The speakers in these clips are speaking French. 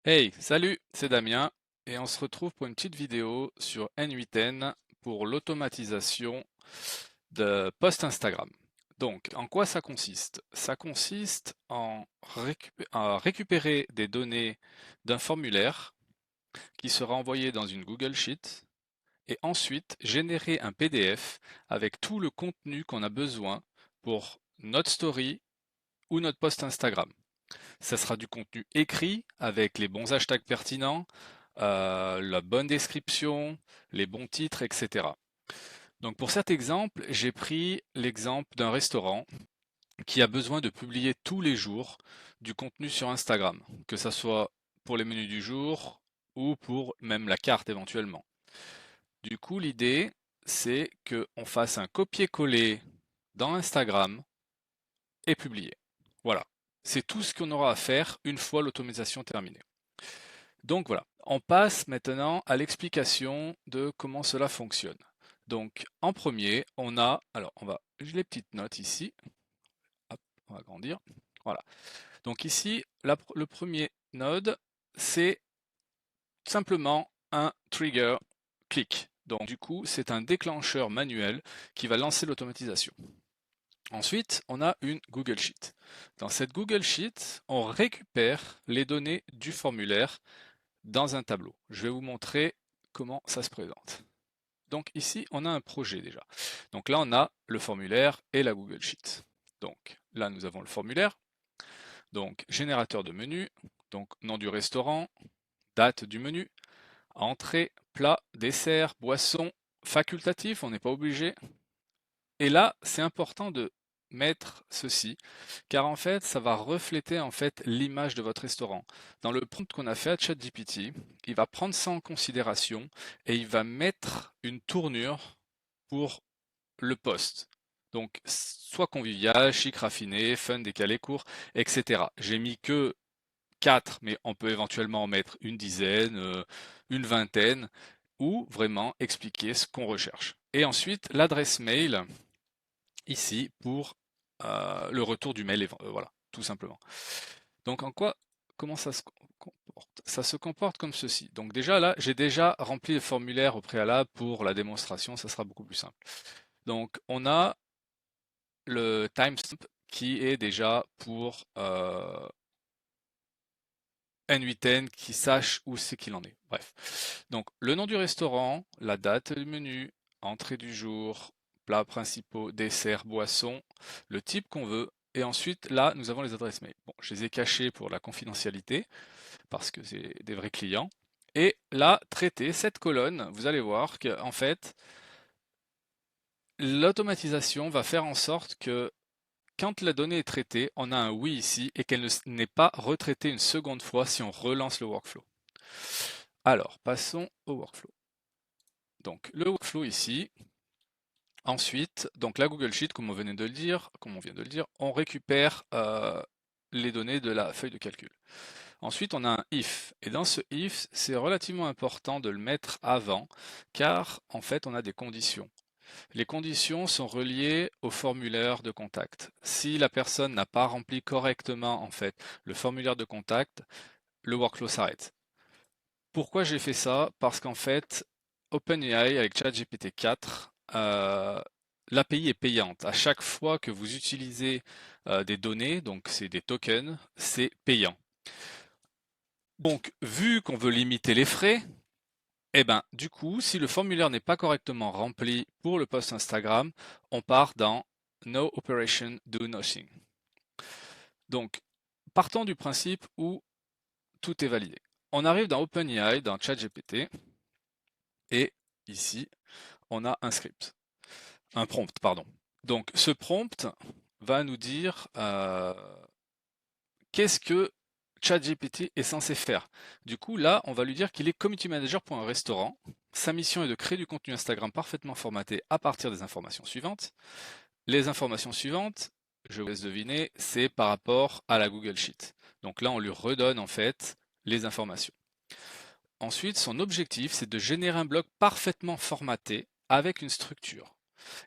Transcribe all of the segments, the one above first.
Hey, salut, c'est Damien et on se retrouve pour une petite vidéo sur N8N pour l'automatisation de posts Instagram. Donc, en quoi ça consiste? Ça consiste à récupérer des données d'un formulaire qui sera envoyé dans une Google Sheet et ensuite générer un PDF avec tout le contenu qu'on a besoin pour notre story ou notre post Instagram. Ça sera du contenu écrit avec les bons hashtags pertinents, la bonne description, les bons titres, etc. Donc pour cet exemple, j'ai pris l'exemple d'un restaurant qui a besoin de publier tous les jours du contenu sur Instagram, que ça soit pour les menus du jour ou pour même la carte éventuellement. Du coup, l'idée, c'est qu'on fasse un copier-coller dans Instagram et publier. Voilà. C'est tout ce qu'on aura à faire une fois l'automatisation terminée. Donc voilà, on passe maintenant à l'explication de comment cela fonctionne. Donc en premier, j'ai les petites notes ici. Hop, on va agrandir. Voilà. Donc ici, le premier node, c'est simplement un trigger click. Donc du coup, c'est un déclencheur manuel qui va lancer l'automatisation. Ensuite, on a une Google Sheet. Dans cette Google Sheet, on récupère les données du formulaire dans un tableau. Je vais vous montrer comment ça se présente. Donc ici, on a un projet déjà. Donc là, on a le formulaire et la Google Sheet. Donc là, nous avons le formulaire. Donc générateur de menu, donc nom du restaurant, date du menu, entrée, plat, dessert, boisson, facultatif, on n'est pas obligé. Et là, c'est important de mettre ceci, car en fait, ça va refléter en fait l'image de votre restaurant. Dans le prompt qu'on a fait à ChatGPT, il va prendre ça en considération et il va mettre une tournure pour le post. Donc, soit convivial, chic, raffiné, fun, décalé, court, etc. J'ai mis que 4, mais on peut éventuellement en mettre une dizaine, une vingtaine, ou vraiment expliquer ce qu'on recherche. Et ensuite, l'adresse mail, ici pour le retour du mail, voilà, tout simplement. Donc comment ça se comporte? Ça se comporte comme ceci. Donc déjà là, j'ai déjà rempli le formulaire au préalable pour la démonstration, ça sera beaucoup plus simple. Donc on a le timestamp qui est déjà pour N8N qui sache où c'est qu'il en est. Bref. Donc le nom du restaurant, la date du menu, entrée du jour, plats principaux, desserts, boissons, le type qu'on veut. Et ensuite, là, nous avons les adresses mail. Bon, je les ai cachées pour la confidentialité, parce que c'est des vrais clients. Et là, traiter cette colonne, vous allez voir qu'en fait, l'automatisation va faire en sorte que quand la donnée est traitée, on a un oui ici et qu'elle n'est pas retraitée une seconde fois si on relance le workflow. Alors, passons au workflow. Donc, le workflow ici. Ensuite, donc la Google Sheet, comme on vient de le dire, on récupère les données de la feuille de calcul. Ensuite, on a un if. Et dans ce if, c'est relativement important de le mettre avant, car en fait, on a des conditions. Les conditions sont reliées au formulaire de contact. Si la personne n'a pas rempli correctement en fait le formulaire de contact, le workflow s'arrête. Pourquoi j'ai fait ça? Parce qu'en fait, OpenAI avec ChatGPT 4, l'API est payante. À chaque fois que vous utilisez des données, donc c'est des tokens, c'est payant. Donc, vu qu'on veut limiter les frais, eh ben, du coup, si le formulaire n'est pas correctement rempli pour le post Instagram, on part dans No Operation Do Nothing. Donc, partons du principe où tout est validé. On arrive dans OpenAI, dans ChatGPT, et ici, on a un script, un prompt, pardon. Donc, ce prompt va nous dire qu'est-ce que ChatGPT est censé faire. Du coup, là, on va lui dire qu'il est community manager pour un restaurant. Sa mission est de créer du contenu Instagram parfaitement formaté à partir des informations suivantes. Les informations suivantes, je vous laisse deviner, c'est par rapport à la Google Sheet. Donc là, on lui redonne en fait les informations. Ensuite, son objectif, c'est de générer un blog parfaitement formaté avec une structure.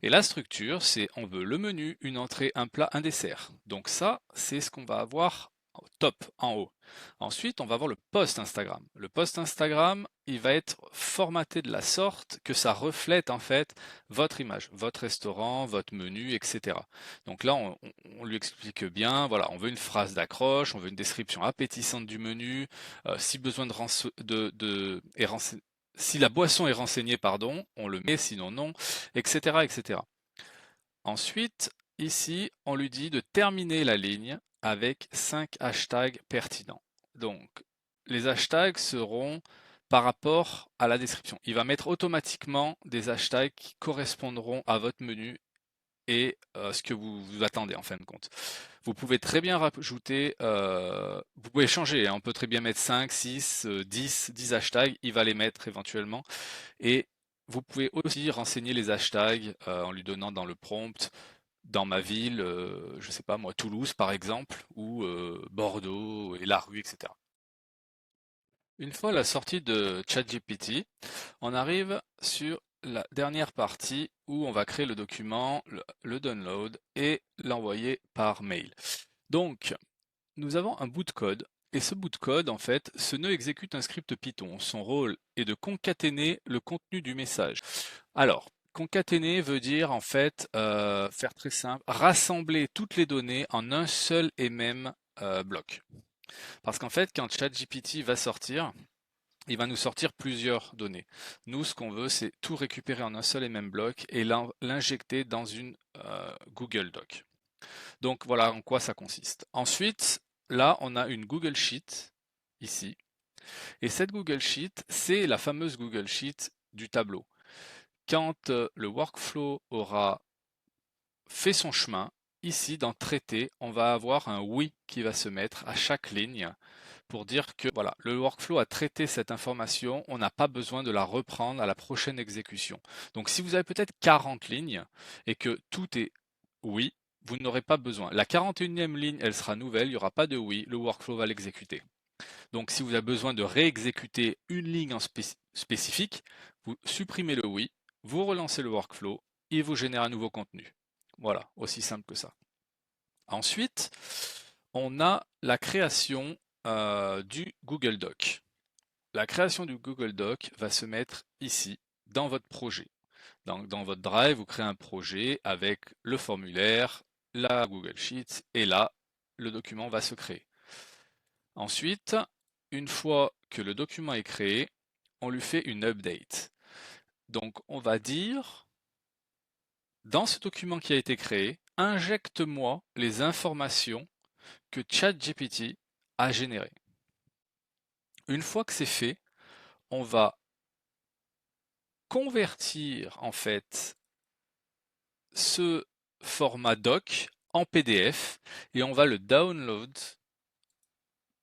Et la structure, c'est on veut le menu, une entrée, un plat, un dessert. Donc ça, c'est ce qu'on va avoir au top, en haut. Ensuite, on va voir le post Instagram. Le post Instagram, il va être formaté de la sorte que ça reflète en fait votre image, votre restaurant, votre menu, etc. Donc là, on lui explique bien, voilà, on veut une phrase d'accroche, on veut une description appétissante du menu, si besoin si la boisson est renseignée, pardon, on le met, sinon non, etc., etc. Ensuite, ici, on lui dit de terminer la ligne avec 5 hashtags pertinents. Donc, les hashtags seront par rapport à la description. Il va mettre automatiquement des hashtags qui correspondront à votre menu et ce que vous attendez en fin de compte. Vous pouvez très bien rajouter, vous pouvez changer, hein, on peut très bien mettre 5, 6, 10 hashtags, il va les mettre éventuellement. Et vous pouvez aussi renseigner les hashtags en lui donnant dans le prompt dans ma ville, je sais pas moi, Toulouse par exemple, ou Bordeaux et la rue, etc. Une fois la sortie de ChatGPT, on arrive sur la dernière partie où on va créer le document, le download et l'envoyer par mail. Donc, nous avons un bout de code. Et ce bout de code, en fait, ce nœud exécute un script Python. Son rôle est de concaténer le contenu du message. Alors, concaténer veut dire, en fait, faire très simple, rassembler toutes les données en un seul et même bloc. Parce qu'en fait, quand ChatGPT va sortir, il va nous sortir plusieurs données. Nous, ce qu'on veut, c'est tout récupérer en un seul et même bloc et l'injecter dans une Google Doc. Donc voilà en quoi ça consiste. Ensuite, là, on a une Google Sheet ici. Et cette Google Sheet, c'est la fameuse Google Sheet du tableau. Quand le workflow aura fait son chemin, ici dans traiter, on va avoir un oui qui va se mettre à chaque ligne pour dire que voilà, le workflow a traité cette information, on n'a pas besoin de la reprendre à la prochaine exécution. Donc si vous avez peut-être 40 lignes et que tout est oui, vous n'aurez pas besoin. La 41e ligne, elle sera nouvelle, il n'y aura pas de oui, le workflow va l'exécuter. Donc si vous avez besoin de réexécuter une ligne en spécifique, vous supprimez le oui, vous relancez le workflow et vous génère un nouveau contenu. Voilà, aussi simple que ça. Ensuite, on a la création du Google Doc. La création du Google Doc va se mettre ici, dans votre projet. Donc, dans votre Drive, vous créez un projet avec le formulaire, la Google Sheet, et là, le document va se créer. Ensuite, une fois que le document est créé, on lui fait une update. Donc, on va dire, dans ce document qui a été créé, injecte-moi les informations que ChatGPT a générées. Une fois que c'est fait, on va convertir en fait ce format doc en PDF et on va le download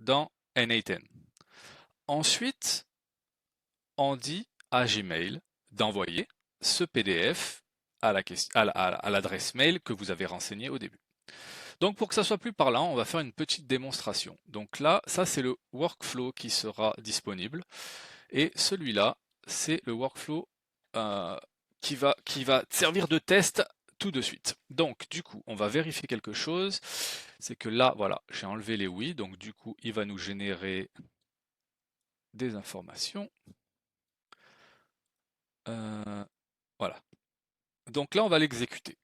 dans N8N. Ensuite, on dit à Gmail d'envoyer ce PDF à l'adresse mail que vous avez renseignée au début. Donc pour que ça soit plus parlant, on va faire une petite démonstration. Donc là, ça c'est le workflow qui sera disponible. Et celui-là, c'est le workflow qui va servir de test tout de suite. Donc du coup, on va vérifier quelque chose. C'est que là, voilà, j'ai enlevé les oui. Donc du coup, il va nous générer des informations. Voilà. Donc là, on va l'exécuter.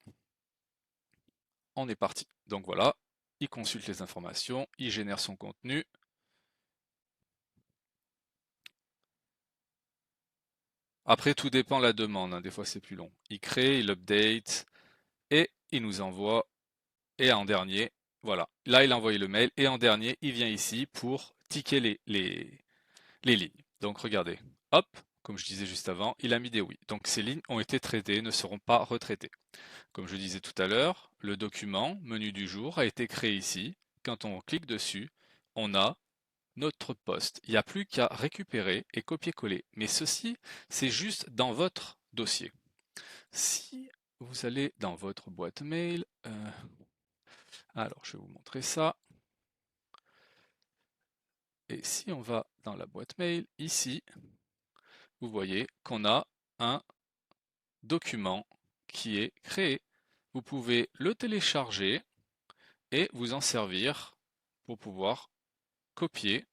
On est parti. Donc voilà, il consulte les informations, il génère son contenu. Après, tout dépend de la demande, hein. Des fois c'est plus long. Il crée, il update, et il nous envoie, et en dernier, voilà. Là, il a envoyé le mail, et en dernier, il vient ici pour ticker les lignes. Donc regardez, hop, comme je disais juste avant, il a mis des oui. Donc ces lignes ont été traitées, ne seront pas retraitées. Comme je disais tout à l'heure, le document, menu du jour, a été créé ici. Quand on clique dessus, on a notre poste. Il n'y a plus qu'à récupérer et copier-coller. Mais ceci, c'est juste dans votre dossier. Si vous allez dans votre boîte mail, alors je vais vous montrer ça. Et si on va dans la boîte mail, ici, vous voyez qu'on a un document qui est créé. Vous pouvez le télécharger et vous en servir pour pouvoir copier,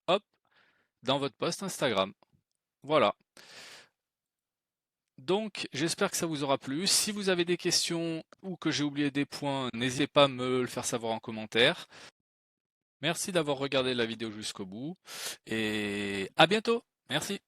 hop, dans votre post Instagram. Voilà. Donc, j'espère que ça vous aura plu. Si vous avez des questions ou que j'ai oublié des points, n'hésitez pas à me le faire savoir en commentaire. Merci d'avoir regardé la vidéo jusqu'au bout et à bientôt. Merci.